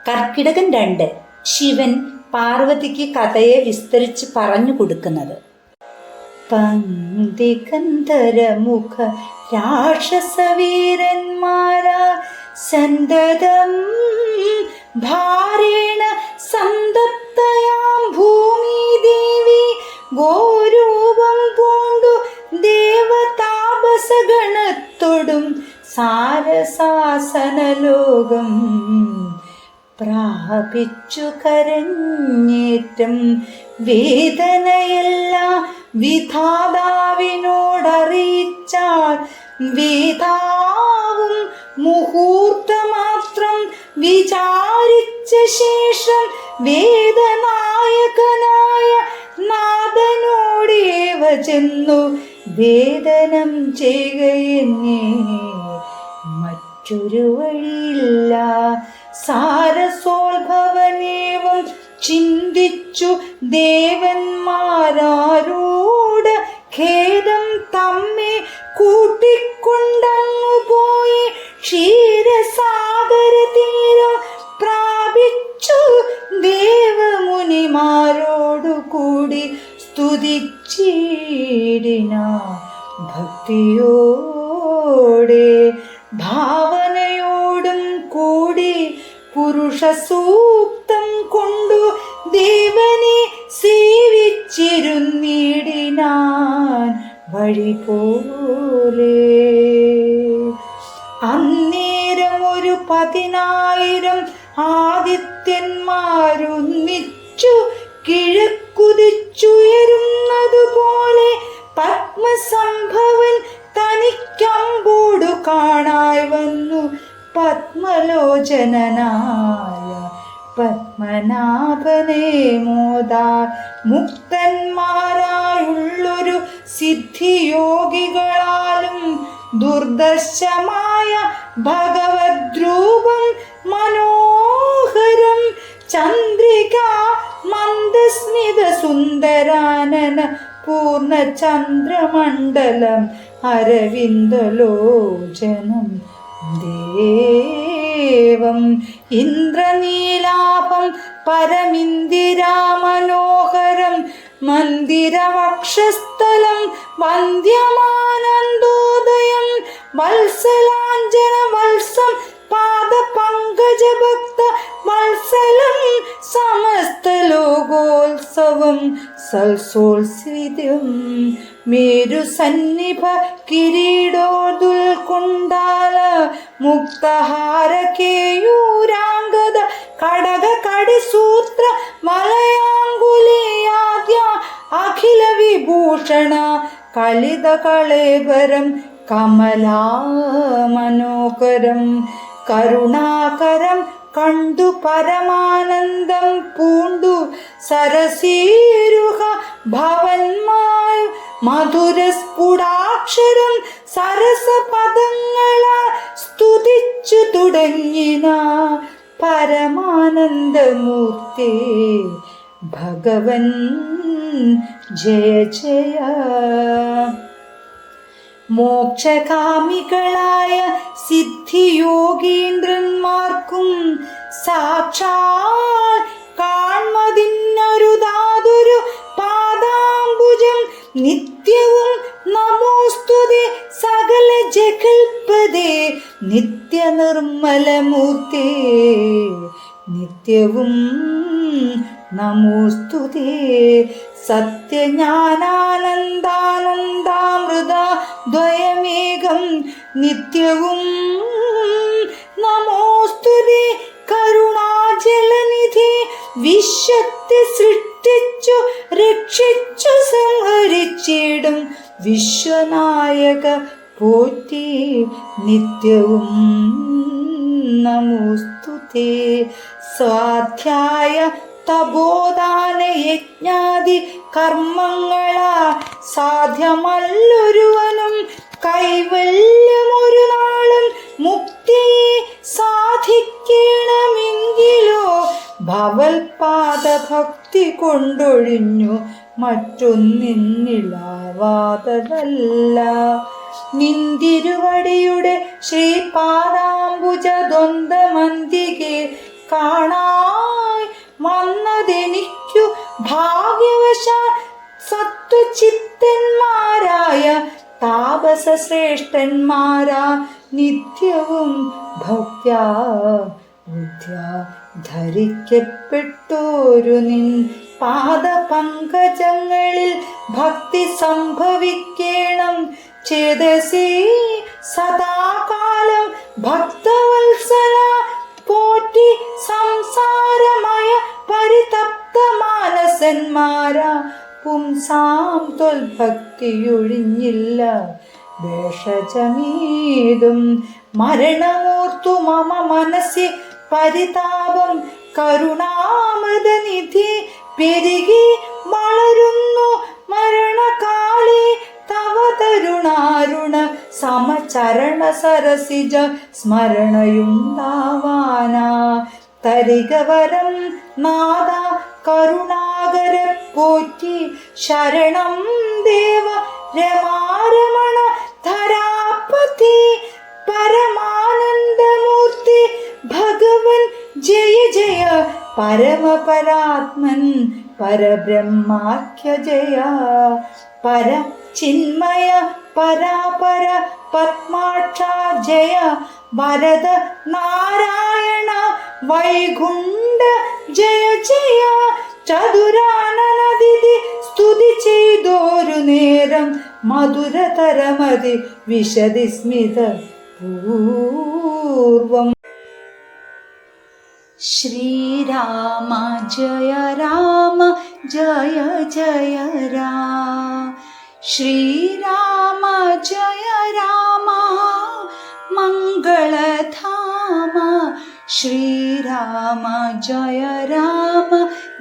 കർക്കിടകൻ 2 ശിവൻ പാർവതിക്ക് കഥയെ വിസ്തരിച്ച് പറഞ്ഞു കൊടുക്കുന്നത്. പന്തികന്ധരമുഖ രാക്ഷസവീരന്മാരാ സന്തതം ഭാരേണ സന്തപ്തയാം ഭൂമിദേവി ഗോരൂപം പൂണ്ടു ദേവതാപസഗണത്തോടും സാരസാസനലോകം പ്രാപിച്ചു കരഞ്ഞേറ്റം വേദനയെല്ലാം വിധാതാവിനോടറിയിച്ചാൽ വേദാവും മുഹൂർത്തമാത്രം വിചാരിച്ച ശേഷം വേദനായകനായ നാഥനോടേവ ചെന്നു വേദനം ചെയ്യുകയെന്നേ മറ്റൊരു വഴിയില്ല. സാരസോത്ഭവനേവം ചിന്തിച്ചു ദേവന്മാരോട് ഖേദം തമ്മെ കൂട്ടിക്കൊണ്ടങ്ങു പോയി ക്ഷീരസാഗര തീരം പ്രാപിച്ചു ദേവമുനിമാരോടു കൂടി സ്തുതിച്ചിടിന ഭക്തിയോടെ ഭാവനയോടും കൂടി പുരുഷ സൂക്തം കൊണ്ടു ദേവനെ സേവിച്ചിരുന്നിടിനാൻ വഴി പോലെ. അന്നേരം ഒരു 10,000 ആദിത്യന്മാരൊന്നിച്ചു കിഴക്കുതിച്ചുയരുന്നതുപോലെ പത്മസംഭവൻ തനിക്കമ്പോടു കാണായി വന്നു. പത്മലോചനായ പത്മനാഭനെ മോദാൽ മുക്തന്മാരായുള്ളൊരു സിദ്ധിയോഗികളാലും ദുർദർശമായ ഭഗവദ്രൂപം മനോഹരം ചന്ദ്രിക മന്ദസ്മിത സുന്ദരാനന പൂർണ്ണ ചന്ദ്രമണ്ഡലം അരവിന്ദലോചനം ദേവം ഇന്ദ്രനീലാഭം പരമിന്ദിരാമനോഹരം മന്ദിരവക്ഷസ്ഥലം വന്ദ്യമാനന്ദോദയം വത്സലാഞ്ജന വത്സം പാദപങ്കജഭക്ത വത്സലം സമസ്തലോകോത്സവം സൽസോത്സിതം മേരുസന്നിഭ കിരീടോദുൽകുണ്ടാല മുക്തഹാര കേയൂരാംഗത കടക കടിസൂത്ര വലയാങ്കുലിയാദ്യ അഖില വിഭൂഷണ കലിത കളേബരം കമലാമനോകരം കരുണാകരം കണ്ടു പരമാനന്ദം പൂണ്ടു സരസീരുഹ ഭവന്മാർ മധുരസ്ഫുടാക്ഷരം സരസപദങ്ങളാ സ്തുതിച്ചു തുടങ്ങിന പരമാനന്ദമൂർത്തി ഭഗവൻ ജയ ജയ. മോക്ഷകാമികളായ സിദ്ധിയോഗീന്ദ്രന്മാർക്കും സാക്ഷാൽ കാൺമതിന്നരുതാതൊരു പാദാംബുജം നിത്യവും നമോസ്തുതേ സകല ജഗൽപദേ നിത്യനിർമ്മലമൂർത്തേ നിത്യവും നമോസ്തുതേ സത്യജ്ഞാനാനന്ദാനന്ദാമൃത ദ്വയമേകം നിത്യവും നമോസ്തുതേ കരുണാജലനിധി വിശ്വത്തെ സൃഷ്ടിച്ചു രക്ഷിച്ചു സംഹരിച്ചിടും വിശ്വനായക പോറ്റി നിത്യവും നമോസ്തുതേ. സ്വാധ്യായ തപോദാന യജ്ഞാദി കർമ്മങ്ങളാ സാധ്യമല്ലൊരുവനും കൈവല്യമൊരു നാളും മുക്തിയെ സാധിക്കണമെങ്കിലോ ഭവൽപാദ ഭക്തി കൊണ്ടൊഴിഞ്ഞു മറ്റൊന്നിന്നിലാവാതതല്ല. നിന്തിരുവടിയുടെ ശ്രീപാദാംബുജ ദ്വന്ദ്വമന്തികെ കാണായി വന്നതെനിക്കു ഭാഗ്യവശാൽ സത്വചിത്തന്മാരായ താപസ ശ്രേഷ്ഠന്മാരാ നിത്യവും ഭക്ത്യാ ബുദ്ധ്യാ ധരിക്കപ്പെട്ടോരു നിൻ പാദപങ്കജങ്ങളിൽ ഭക്തി സംഭവിക്കേണം ചേതസി സദാകാലം ഭക്തവത്സല പോറ്റി സംസാരമയ പരിതപ്ത മാനസന്മാരാ പുംസാം ത്വൽഭക്തിയൊഴിഞ്ഞില്ല വേഷജമീതും മരണമോർത്തു മമ മനസ്സി പരിതാപം കരുണാമൃതനിധി പെരുകി വളരുന്നു മരണകാലേ തവ തരുണാരുണ സമചരണ സരസിജ സ്മരണയുണ്ടാവാനാ തരികവരം നാദ കരുണാകര പോറ്റി ശരണം ദേവ രമാരമണ ധരാപതി പരമാനന്ദമൂർത്തി ഭഗവൻ ജയ ജയ പരമപരാത്മൻ പരബ്രഹ്മാഖ്യ ജയ പര ചിന്മയ പരാപര പത്മാക്ഷ ജയ വരദ നാരായണ വൈകുണ്ഠ ജയ ജയ ചതുരാനനദിതി സ്തുതി ചെയ്തോരു നേരം മധുരതരമതി വിശദി സ്മിത പൂർവം. ശ്രീരാമ ജയ രാമ ജയ ജയ രാമ ശ്രീരാമ ജയ രാമ മംഗളധാമ ശ്രീരാമ ജയ രാമ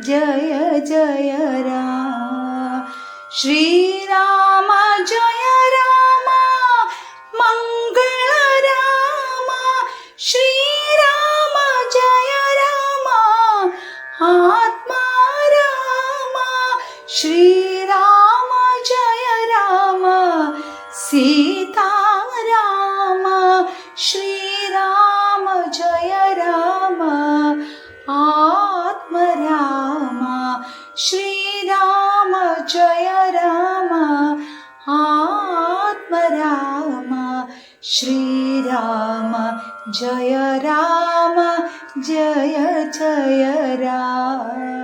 ജയ ജയ രാമ ശ്രീരാമ ജയ രാമ മംഗളരാമ ശ്രീരാമ ജയ രാമ ആത്മാരാമ ശ്രീരാമ ജയ രാമ സീതാരാമ ശ്രീരാമ ജയ രാമ ആത്മരാമ ശ്രീരാമ ജയ രാമ ആത്മരാമ ശ്രീരാമ ജയ രാമ ജയ ജയ രാമ.